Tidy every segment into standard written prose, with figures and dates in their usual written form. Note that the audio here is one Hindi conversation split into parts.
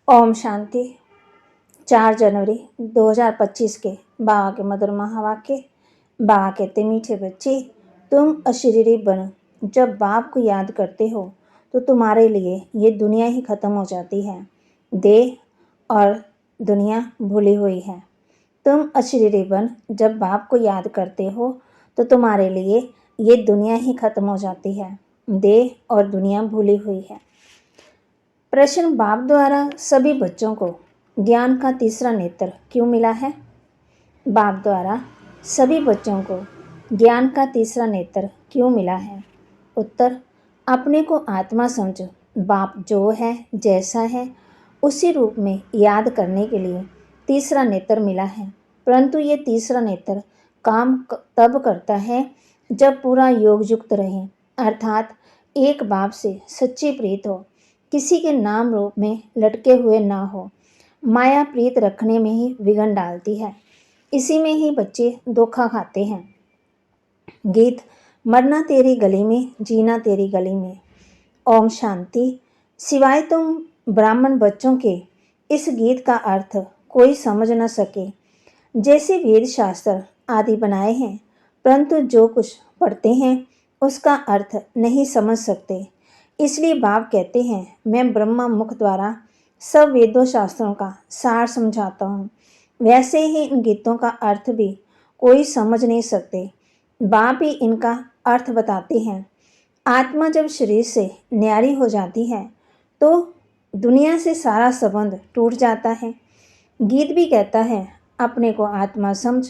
ओम शांति। 4 जनवरी 2025 के बाबा के मधुर महावाक्य। बाबा कहते, मीठे बच्चे, तुम अशरीरी बनो। जब बाप को याद करते हो तो तुम्हारे लिए ये दुनिया ही खत्म हो जाती है। देह और दुनिया भूली हुई है। तुम अशरीरी बन जब बाप को याद करते हो तो तुम्हारे लिए ये दुनिया ही खत्म हो जाती है। देह और दुनिया भूली हुई है। प्रश्न, बाप द्वारा सभी बच्चों को ज्ञान का तीसरा नेत्र क्यों मिला है? बाप द्वारा सभी बच्चों को ज्ञान का तीसरा नेत्र क्यों मिला है? उत्तर, अपने को आत्मा समझ बाप जो है जैसा है उसी रूप में याद करने के लिए तीसरा नेत्र मिला है। परंतु ये तीसरा नेत्र काम तब करता है जब पूरा योग युक्त रहे, अर्थात एक बाप से सच्ची प्रीत हो, किसी के नाम रूप में लटके हुए ना हो। माया प्रीत रखने में ही विघन डालती है। इसी में ही बच्चे धोखा खाते हैं। गीत, मरना तेरी गली में, जीना तेरी गली में। ओम शांति। सिवाय तुम ब्राह्मण बच्चों के इस गीत का अर्थ कोई समझ न सके। जैसे वेद शास्त्र आदि बनाए हैं, परंतु जो कुछ पढ़ते हैं उसका अर्थ नहीं समझ सकते। इसलिए बाप कहते हैं, मैं ब्रह्मा मुख द्वारा सब वेदों शास्त्रों का सार समझाता हूँ। वैसे ही इन गीतों का अर्थ भी कोई समझ नहीं सकते। बाप ही इनका अर्थ बताते हैं। आत्मा जब शरीर से न्यारी हो जाती है तो दुनिया से सारा संबंध टूट जाता है। गीत भी कहता है, अपने को आत्मा समझ,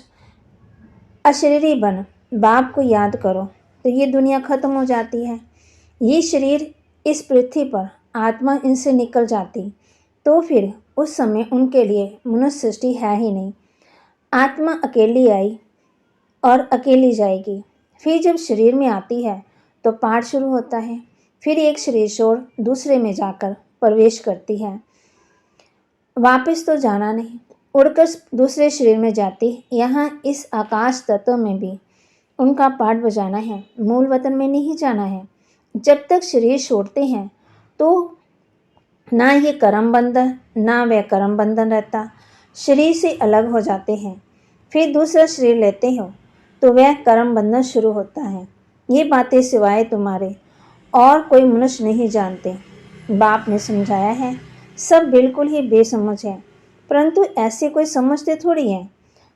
अशरीरी बन, बाप को याद करो तो ये दुनिया खत्म हो जाती है। ये शरीर इस पृथ्वी पर आत्मा इनसे निकल जाती तो फिर उस समय उनके लिए मनुष्य सृष्टि है ही नहीं। आत्मा अकेली आई और अकेली जाएगी। फिर जब शरीर में आती है तो पाठ शुरू होता है। फिर एक शरीर छोड़ दूसरे में जाकर प्रवेश करती है। वापस तो जाना नहीं, उड़कर दूसरे शरीर में जाती। यहाँ इस आकाश तत्व में भी उनका पाठ बजाना है, मूल वतन में नहीं जाना है। जब तक शरीर छोड़ते हैं तो ना ये कर्म बंधन ना वह कर्म बंधन रहता, शरीर से अलग हो जाते हैं। फिर दूसरा शरीर लेते हो तो वह कर्म बंधन शुरू होता है। ये बातें सिवाय तुम्हारे और कोई मनुष्य नहीं जानते। बाप ने समझाया है, सब बिल्कुल ही बेसमझ है, परंतु ऐसे कोई समझते थोड़ी हैं।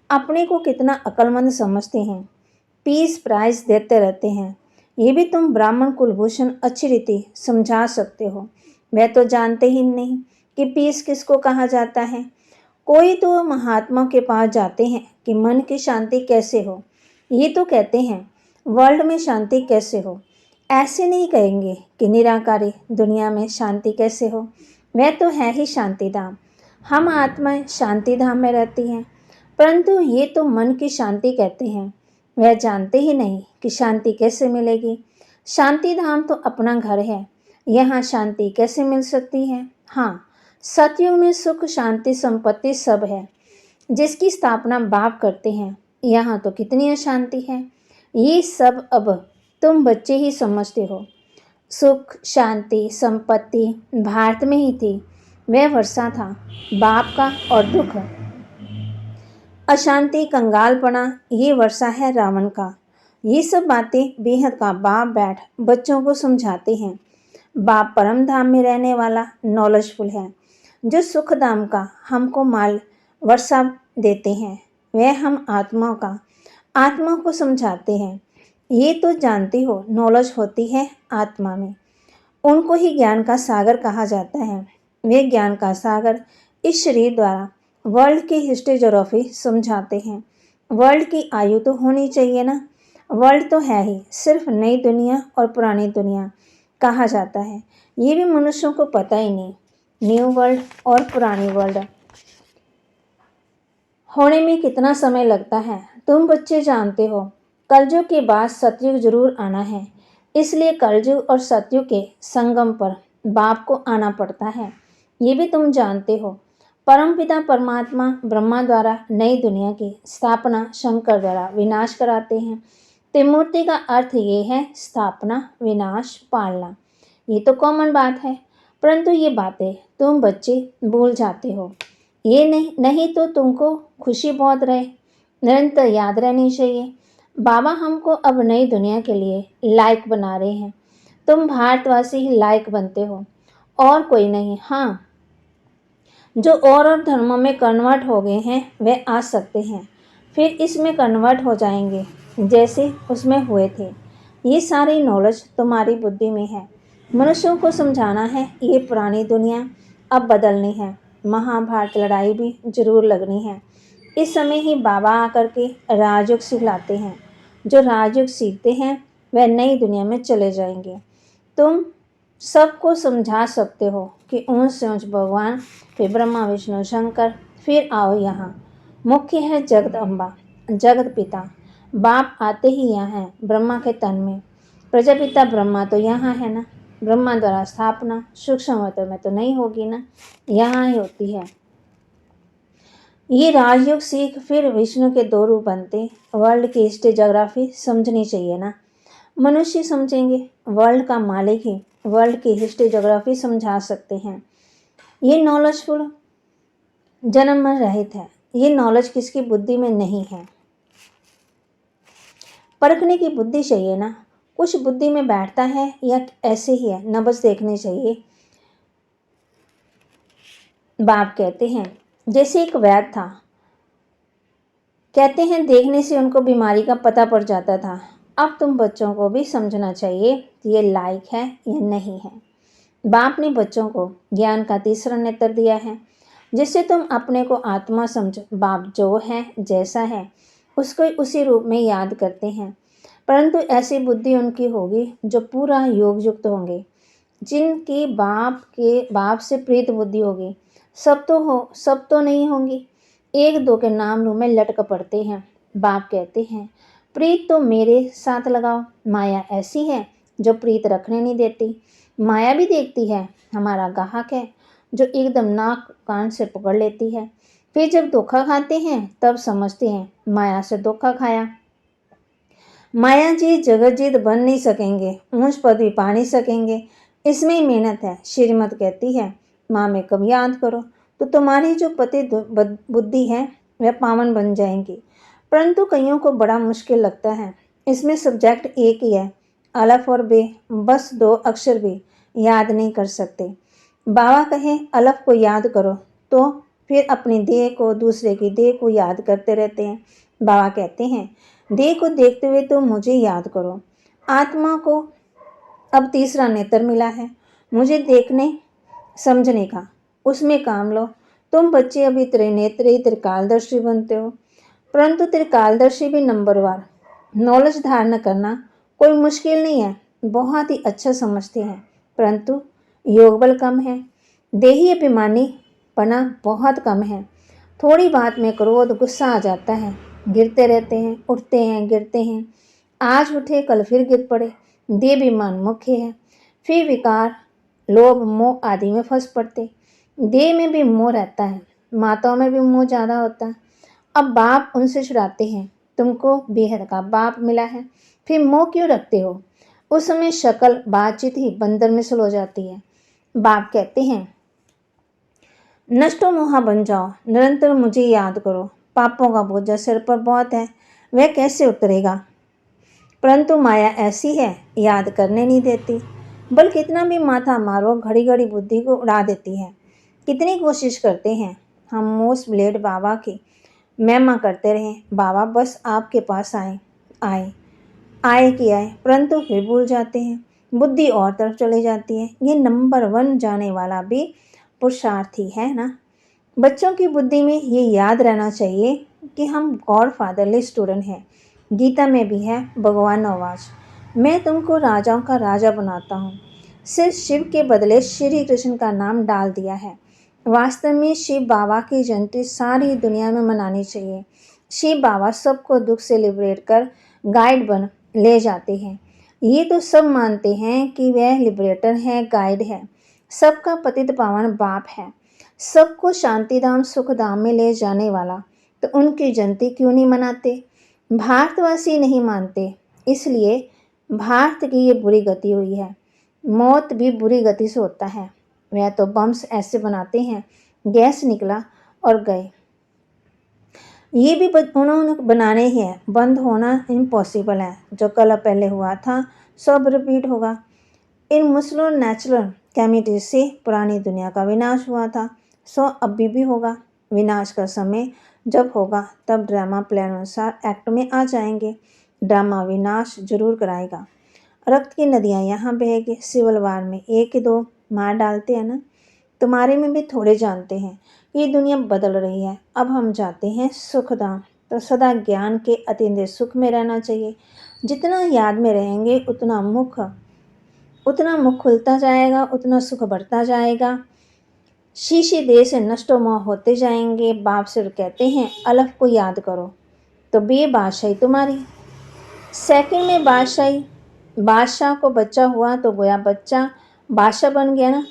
अपने को कितना अक्लमंद समझते हैं, पीस प्राइज देते रहते हैं। ये भी तुम ब्राह्मण कुलभूषण अच्छी रीति समझा सकते हो। वह तो जानते ही नहीं कि पीस किसको कहा जाता है। कोई तो महात्मा के पास जाते हैं कि मन की शांति कैसे हो। ये तो कहते हैं वर्ल्ड में शांति कैसे हो। ऐसे नहीं कहेंगे कि निराकारी दुनिया में शांति कैसे हो। वह तो है ही शांति धाम। हम आत्माएं शांति धाम में रहती हैं, परंतु ये तो मन की शांति कहते हैं। वह जानते ही नहीं कि शांति कैसे मिलेगी। शांति धाम तो अपना घर है, यहाँ शांति कैसे मिल सकती है? हाँ, सतयुग में सुख शांति संपत्ति सब है, जिसकी स्थापना बाप करते हैं। यहाँ तो कितनी अशांति है। ये सब अब तुम बच्चे ही समझते हो। सुख शांति संपत्ति भारत में ही थी, वह वर्षा था बाप का, और दुख अशांति कंगालपना ये वर्षा है रावण का। ये सब बातें बेहद का बाप बैठ बच्चों को समझाते हैं। बाप परम धाम में रहने वाला नॉलेजफुल है, जो सुख धाम का हमको माल वर्षा देते हैं। वह हम आत्मा को समझाते हैं। ये तो जानते हो नॉलेज होती है आत्मा में, उनको ही ज्ञान का सागर कहा जाता है। वे ज्ञान का सागर इस शरीर द्वारा वर्ल्ड की हिस्ट्री जोग्राफी समझाते हैं। वर्ल्ड की आयु तो होनी चाहिए ना। वर्ल्ड तो है ही, सिर्फ नई दुनिया और पुरानी दुनिया कहा जाता है। ये भी मनुष्यों को पता ही नहीं। न्यू वर्ल्ड और पुरानी वर्ल्ड होने में कितना समय लगता है तुम बच्चे जानते हो। कलयुग के बाद सतयुग जरूर आना है, इसलिए कलयुग और सतयुग के संगम पर बाप को आना पड़ता है। ये भी तुम जानते हो। परमपिता परमात्मा ब्रह्मा द्वारा नई दुनिया की स्थापना शंकर द्वारा विनाश कराते हैं। त्रिमूर्ति का अर्थ ये है स्थापना, विनाश, पालना। ये तो कॉमन बात है। परंतु ये बातें तुम बच्चे भूल जाते हो। ये नहीं तो तुमको खुशी बहुत रहे, निरंतर याद रहनी चाहिए। बाबा हमको अब नई दुनिया के लिए लायक बना रहे हैं। तुम भारतवासी ही लायक बनते हो, और कोई नहीं। हाँ, जो और धर्मों में कन्वर्ट हो गए हैं वे आ सकते हैं, फिर इसमें कन्वर्ट हो जाएंगे जैसे उसमें हुए थे। ये सारी नॉलेज तुम्हारी बुद्धि में है। मनुष्यों को समझाना है ये पुरानी दुनिया अब बदलनी है। महाभारत लड़ाई भी जरूर लगनी है। इस समय ही बाबा आकर के राजयोग सिखलाते हैं। जो राजयोग सीखते हैं वह नई दुनिया में चले जाएंगे। तुम सबको समझा सकते हो कि ऊंच ऊंच भगवान, फिर ब्रह्मा विष्णु शंकर, फिर आओ यहाँ। मुख्य है जगत अम्बा, जगत पिता। बाप आते ही यहाँ हैं ब्रह्मा के तन में। प्रजापिता ब्रह्मा तो यहाँ है ना। ब्रह्मा द्वारा स्थापना सूक्ष्म अवतार में तो नहीं होगी ना, यहाँ ही होती है। ये राजयोग सीख फिर विष्णु के दो रूप बनते। वर्ल्ड की हिस्ट्री ज्योग्राफी समझनी चाहिए ना। मनुष्य समझेंगे, वर्ल्ड का मालिक ही वर्ल्ड की हिस्ट्री ज्योग्राफी समझा सकते हैं। ये नॉलेजफुल जन्म रहित है। ये नॉलेज किसकी बुद्धि में नहीं है। परखने की बुद्धि चाहिए ना। कुछ बुद्धि में बैठता है या ऐसे ही है, नब्ज देखनी चाहिए। बाप कहते हैं जैसे एक वैद्य था, कहते हैं देखने से उनको बीमारी का पता पड़ जाता था। अब तुम बच्चों को भी समझना चाहिए कि ये लायक है या नहीं है। बाप ने बच्चों को ज्ञान का तीसरा नेत्र दिया है, जिससे तुम अपने को आत्मा समझ। बाप जो है जैसा है उसको उसी रूप में याद करते हैं, परंतु ऐसी बुद्धि उनकी होगी जो पूरा योग युक्त होंगे, जिनकी बाप से प्रीत बुद्धि होगी। सब तो नहीं होंगी, एक दो के नाम लूँ में लटक पड़ते हैं। बाप कहते हैं प्रीत तो मेरे साथ लगाओ। माया ऐसी है जो प्रीत रखने नहीं देती। माया भी देखती है, हमारा गाहक है जो एकदम नाक कान से पकड़ लेती है। फिर जब धोखा खाते हैं तब समझते हैं माया से धोखा खाया। माया जी जगत जीत बन नहीं सकेंगे, ऊंच पद भी पा नहीं सकेंगे, इसमें ही मेहनत है। श्रीमत कहती है माँ में कब याद करो तो तुम्हारी जो पति बुद्धि है वह पावन बन जाएंगी। परंतु कईयों को बड़ा मुश्किल लगता है। इसमें सब्जेक्ट एक ही है, अलफ और बे, बस दो अक्षर भी याद नहीं कर सकते। बाबा कहे अलफ को याद करो तो फिर अपनी देह को, दूसरे की देह को याद करते रहते हैं। बाबा कहते हैं देह को देखते हुए तो मुझे याद करो। आत्मा को अब तीसरा नेत्र मिला है, मुझे देखने समझने का, उसमें काम लो। तुम बच्चे अभी त्रिनेत्री त्रिकालदर्शी बनते हो, परंतु त्रिकालदर्शी भी नंबरवार। नॉलेज धारण करना कोई मुश्किल नहीं है, बहुत ही अच्छा समझते हैं, परंतु योग बल कम है। देही अभिमानी पना बहुत कम है। थोड़ी बात में क्रोध गुस्सा आ जाता है, गिरते रहते हैं, उठते हैं, गिरते हैं। आज उठे कल फिर गिर पड़े। देह अभिमान मुख्य है, फिर विकार लोभ मोह आदि में फंस पड़ते। देह में भी मोह रहता है, माताओं में भी मोह ज़्यादा होता है। अब बाप उनसे छुड़ाते हैं, तुमको बेहद का बाप मिला है, फिर मोह क्यों रखते हो। उस समय शक्ल बातचीत ही बंदर मिसल हो जाती है। बाप कहते हैं नष्टो मोहा बन जाओ, निरंतर मुझे याद करो। पापों का बोझ सिर पर बहुत है, वह कैसे उतरेगा। परंतु माया ऐसी है, याद करने नहीं देती, बल कितना भी माथा मारो घड़ी घड़ी बुद्धि को उड़ा देती है। कितनी कोशिश करते हैं हम मोस्ट ब्लेड बाबा की महिमा करते रहें, बाबा बस आपके पास आए आए आए कि आए, परंतु फिर भूल जाते हैं, बुद्धि और तरफ चली जाती है। ये नंबर 1 जाने वाला भी पुरुषार्थी है ना। बच्चों की बुद्धि में ये याद रहना चाहिए कि हम गॉड फादरली स्टूडेंट हैं। गीता में भी है भगवान आवाज, मैं तुमको राजाओं का राजा बनाता हूँ। सिर्फ शिव के बदले श्री कृष्ण का नाम डाल दिया है। वास्तव में शिव बाबा की जयंती सारी दुनिया में मनानी चाहिए। शिव बाबा सबको दुख से लिबरेट कर गाइड बन ले जाते हैं। ये तो सब मानते हैं कि वह लिबरेटर है, गाइड है, सबका पतित पावन बाप है, सबको शांतिधाम सुखधाम में ले जाने वाला, तो उनकी जयंती क्यों नहीं मनाते। भारतवासी नहीं मानते, इसलिए भारत की ये बुरी गति हुई है। मौत भी बुरी गति से होता है। वह तो बम्स ऐसे बनाते हैं, गैस निकला और गए। ये भी उन्होंने बनाने ही हैं, बंद होना इम्पॉसिबल है। जो कल पहले हुआ था सब रिपीट होगा। इन मुस्लिम नेचुरल कैमिटी से पुरानी दुनिया का विनाश हुआ था, सो अभी भी होगा। विनाश का समय जब होगा तब ड्रामा प्लान अनुसार एक्ट में आ जाएंगे। ड्रामा विनाश जरूर कराएगा। रक्त की नदियाँ यहाँ बहेगी। सिविल वार में एक ही दो मार डालते हैं ना, तुम्हारे में भी थोड़े जानते हैं। ये दुनिया बदल रही है, अब हम जाते हैं सुखधाम। तो सदा ज्ञान के अतिंद्रिय सुख में रहना चाहिए। जितना याद में रहेंगे उतना मुख खुलता जाएगा, उतना सुख बढ़ता जाएगा। शीशी देह से नष्टो मोह होते जाएंगे। बाप सिर कहते हैं अलफ को याद करो तो बेबादशाही तुम्हारी। सेकंड में बादशाही, बादशाह को बच्चा हुआ तो गोया बच्चा बादशाह बन गया ना।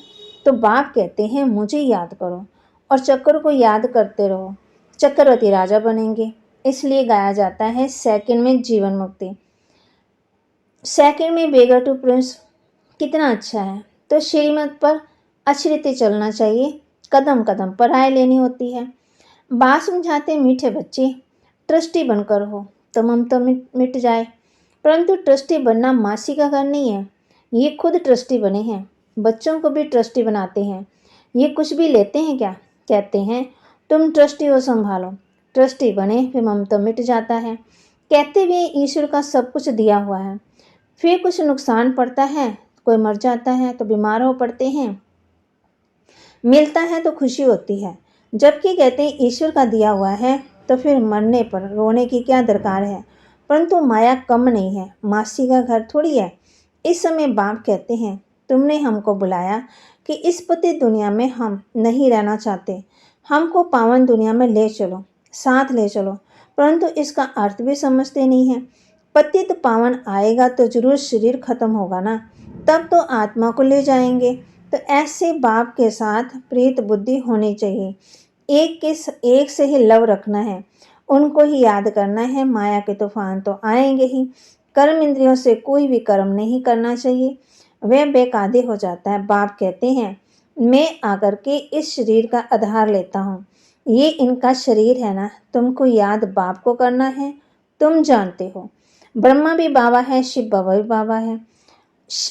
तो बाप कहते हैं मुझे याद करो और चक्र को याद करते रहो, चक्रवर्ती राजा बनेंगे। इसलिए गाया जाता है सेकंड में जीवन मुक्ति, सेकंड में बेगर टू प्रिंस। कितना अच्छा है। तो श्रीमत पर अच्छी रीति चलना चाहिए, कदम कदम पर राय लेनी होती है। बात समझाते मीठे बच्चे, ट्रस्टी बनकर हो तो ममता मिट जाए। परंतु ट्रस्टी बनना मासी का घर नहीं है। ये खुद ट्रस्टी बने हैं, बच्चों को भी ट्रस्टी बनाते हैं। ये कुछ भी लेते हैं क्या? कहते हैं तुम ट्रस्टी हो, संभालो। ट्रस्टी बने फिर ममता मिट जाता है। कहते हुए ईश्वर का सब कुछ दिया हुआ है, फिर कुछ नुकसान पड़ता है, कोई मर जाता है तो बीमार हो पड़ते हैं, मिलता है तो खुशी होती है। जबकि कहते हैं ईश्वर का दिया हुआ है तो फिर मरने पर रोने की क्या दरकार है। परंतु माया कम नहीं है, मासी का घर थोड़ी है। इस समय बाप कहते हैं तुमने हमको बुलाया कि इस पति दुनिया में हम नहीं रहना चाहते, हमको पावन दुनिया में ले चलो, साथ ले चलो। परंतु इसका अर्थ भी समझते नहीं हैं। पतित पावन आएगा तो जरूर शरीर खत्म होगा ना, तब तो आत्मा को ले जाएंगे। तो ऐसे बाप के साथ प्रीत बुद्धि होनी चाहिए। एक से ही लव रखना है, उनको ही याद करना है। माया के तूफान तो आएंगे ही। कर्म इंद्रियों से कोई भी कर्म नहीं करना चाहिए, वह बेकादे हो जाता है। बाप कहते हैं मैं आकर के इस शरीर का आधार लेता हूँ, ये इनका शरीर है ना, तुमको याद बाप को करना है, तुम जानते हो। ब्रह्मा भी बाबा है, शिव बाबा भी बाबा है।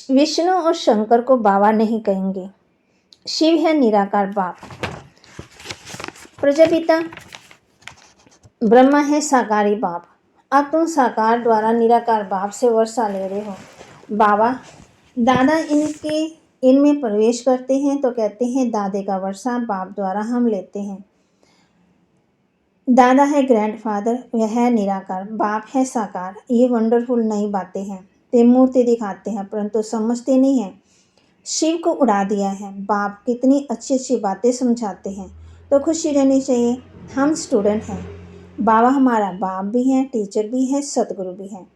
विष्णु और शंकर को बाबा नहीं कहेंगे। शिव है निराकार बाप, प्रजापिता ब्रह्मा है साकारी बाप। अब तुम साकार द्वारा निराकार बाप से वर्षा ले रहे हो। बाबा दादा इनमें प्रवेश करते हैं तो कहते हैं दादे का वर्षा बाप द्वारा हम लेते हैं। दादा है ग्रैंडफादर, वह है निराकार, बाप है साकार। ये वंडरफुल नई बातें हैं। ते मूर्ति दिखाते हैं परंतु समझते नहीं हैं। शिव को उड़ा दिया है। बाप कितनी अच्छी अच्छी बातें समझाते हैं, तो खुशी रहनी चाहिए। हम स्टूडेंट हैं, बाबा हमारा बाप भी हैं, टीचर भी हैं, सतगुरु भी हैं।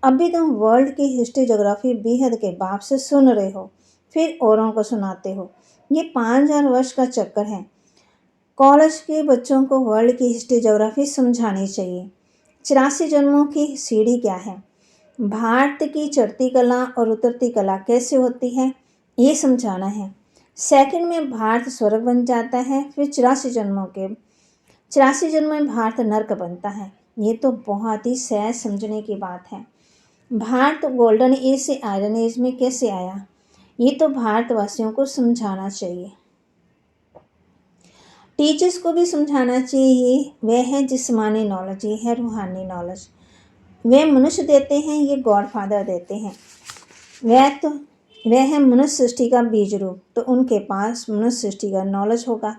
अभी तुम वर्ल्ड की हिस्ट्री ज्योग्राफी बेहद के बाप से सुन रहे हो, फिर औरों को सुनाते हो। ये 5000 वर्ष का चक्कर है। कॉलेज के बच्चों को वर्ल्ड की हिस्ट्री ज्योग्राफी समझानी चाहिए। 84 जन्मों की सीढ़ी क्या है, भारत की चढ़ती कला और उतरती कला कैसे होती है, ये समझाना है। सेकंड में भारत स्वर्ग बन जाता है, फिर 84 जन्मों में भारत नर्क बनता है। ये तो बहुत ही सहज समझने की बात है। भारत गोल्डन एज से आयरन एज में कैसे आया, ये तो भारतवासियों को समझाना चाहिए। टीचर्स को भी समझाना चाहिए। वह है जिस्मानी नॉलेज, ये है रूहानी नॉलेज। वे मनुष्य देते हैं, ये गॉड फादर देते हैं। वह है मनुष्य सृष्टि का बीज रूप, तो उनके पास मनुष्य सृष्टि का नॉलेज होगा।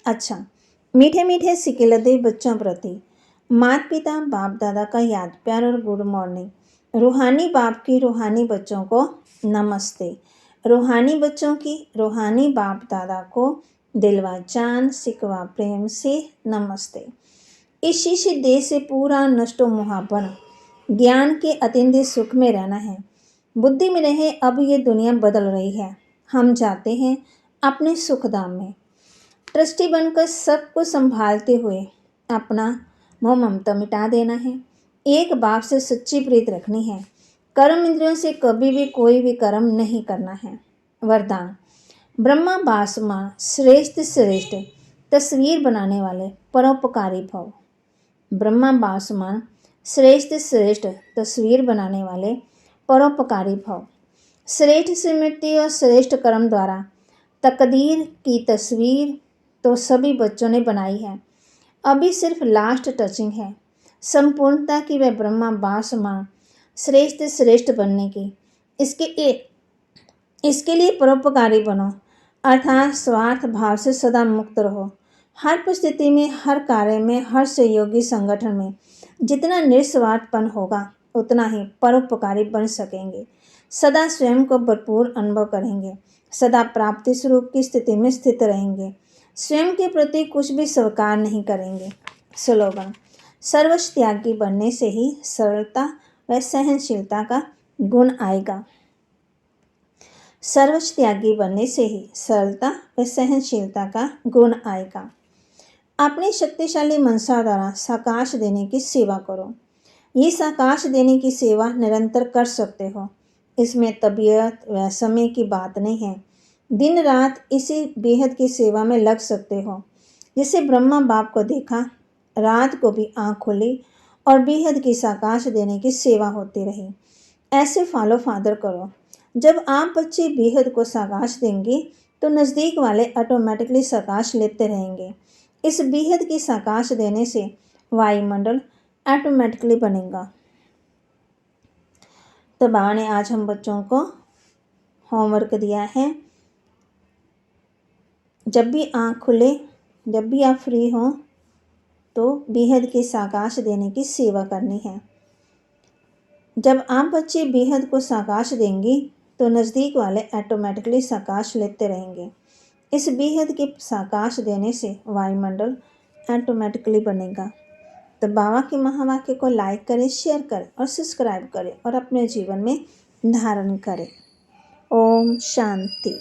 अच्छा, मीठे मीठे सिक्के लदे बच्चों प्रति माता पिता बाप दादा का याद प्यार और गुड मॉर्निंग। रूहानी बाप की रूहानी बच्चों को नमस्ते। रूहानी बच्चों की रूहानी बाप दादा को दिलवा जान सिकवा प्रेम से नमस्ते। इस शीशी देह से पूरा नष्टो मोहापन ज्ञान के अतिंद्रिय सुख में रहना है। बुद्धि में रहे। अब ये दुनिया बदल रही है, हम जाते हैं अपने सुखधाम में। ट्रस्टी बनकर सब कुछ संभालते हुए अपना मोह ममता मिटा देना है। एक बाप से सच्ची प्रीत रखनी है। कर्म इंद्रियों से कभी भी कोई भी कर्म नहीं करना है। वरदान ब्रह्मा बासमान श्रेष्ठ श्रेष्ठ तस्वीर बनाने वाले परोपकारी भव। ब्रह्मा बासमान श्रेष्ठ श्रेष्ठ तस्वीर बनाने वाले परोपकारी भव। श्रेष्ठ स्मृति और श्रेष्ठ कर्म द्वारा तकदीर की तस्वीर तो सभी बच्चों ने बनाई है, अभी सिर्फ लास्ट टचिंग है संपूर्णता की, वह ब्रह्मा बासमान श्रेष्ठ श्रेष्ठ बनने की। इसके लिए परोपकारी बनो, अर्थात स्वार्थ भाव से सदा मुक्त रहो। हर परिस्थिति में, हर कार्य में, हर सहयोगी संगठन में जितना निस्वार्थपन होगा उतना ही परोपकारी बन सकेंगे। सदा स्वयं को भरपूर अनुभव करेंगे, सदा प्राप्ति स्वरूप की स्थिति में स्थित रहेंगे, स्वयं के प्रति कुछ भी स्वीकार नहीं करेंगे। स्लोगन: सर्वस्व त्यागी बनने से ही सरलता व सहनशीलता का गुण आएगा। सर्वस्व त्यागी बनने से ही सरलता व सहनशीलता का गुण आएगा। अपनी शक्तिशाली मनसा द्वारा साकाश देने की सेवा करो। ये साकाश देने की सेवा निरंतर कर सकते हो, इसमें तबीयत व समय की बात नहीं है। दिन रात इसी बेहद की सेवा में लग सकते हो। जिसे ब्रह्मा बाप को देखा, रात को भी आँख खोली और बेहद की साकाश देने की सेवा होती रही। ऐसे फॉलो फादर करो। जब आप बच्चे बेहद को साकाश देंगे तो नज़दीक वाले ऑटोमेटिकली साकाश लेते रहेंगे। इस बेहद की साकाश देने से वायुमंडल ऑटोमेटिकली बनेगा। तो बाबा ने आज हम बच्चों को होमवर्क दिया है, जब भी आँख खुले, जब भी आप फ्री हों तो बेहद की साकाश देने की सेवा करनी है। जब आप बच्चे बेहद को साकाश देंगे तो नज़दीक वाले ऑटोमेटिकली साकाश लेते रहेंगे। इस बेहद के साकाश देने से वायुमंडल ऑटोमेटिकली बनेगा। तो बाबा के महावाक्य को लाइक करें, शेयर करें और सब्सक्राइब करें और अपने जीवन में धारण करें। ओम शांति।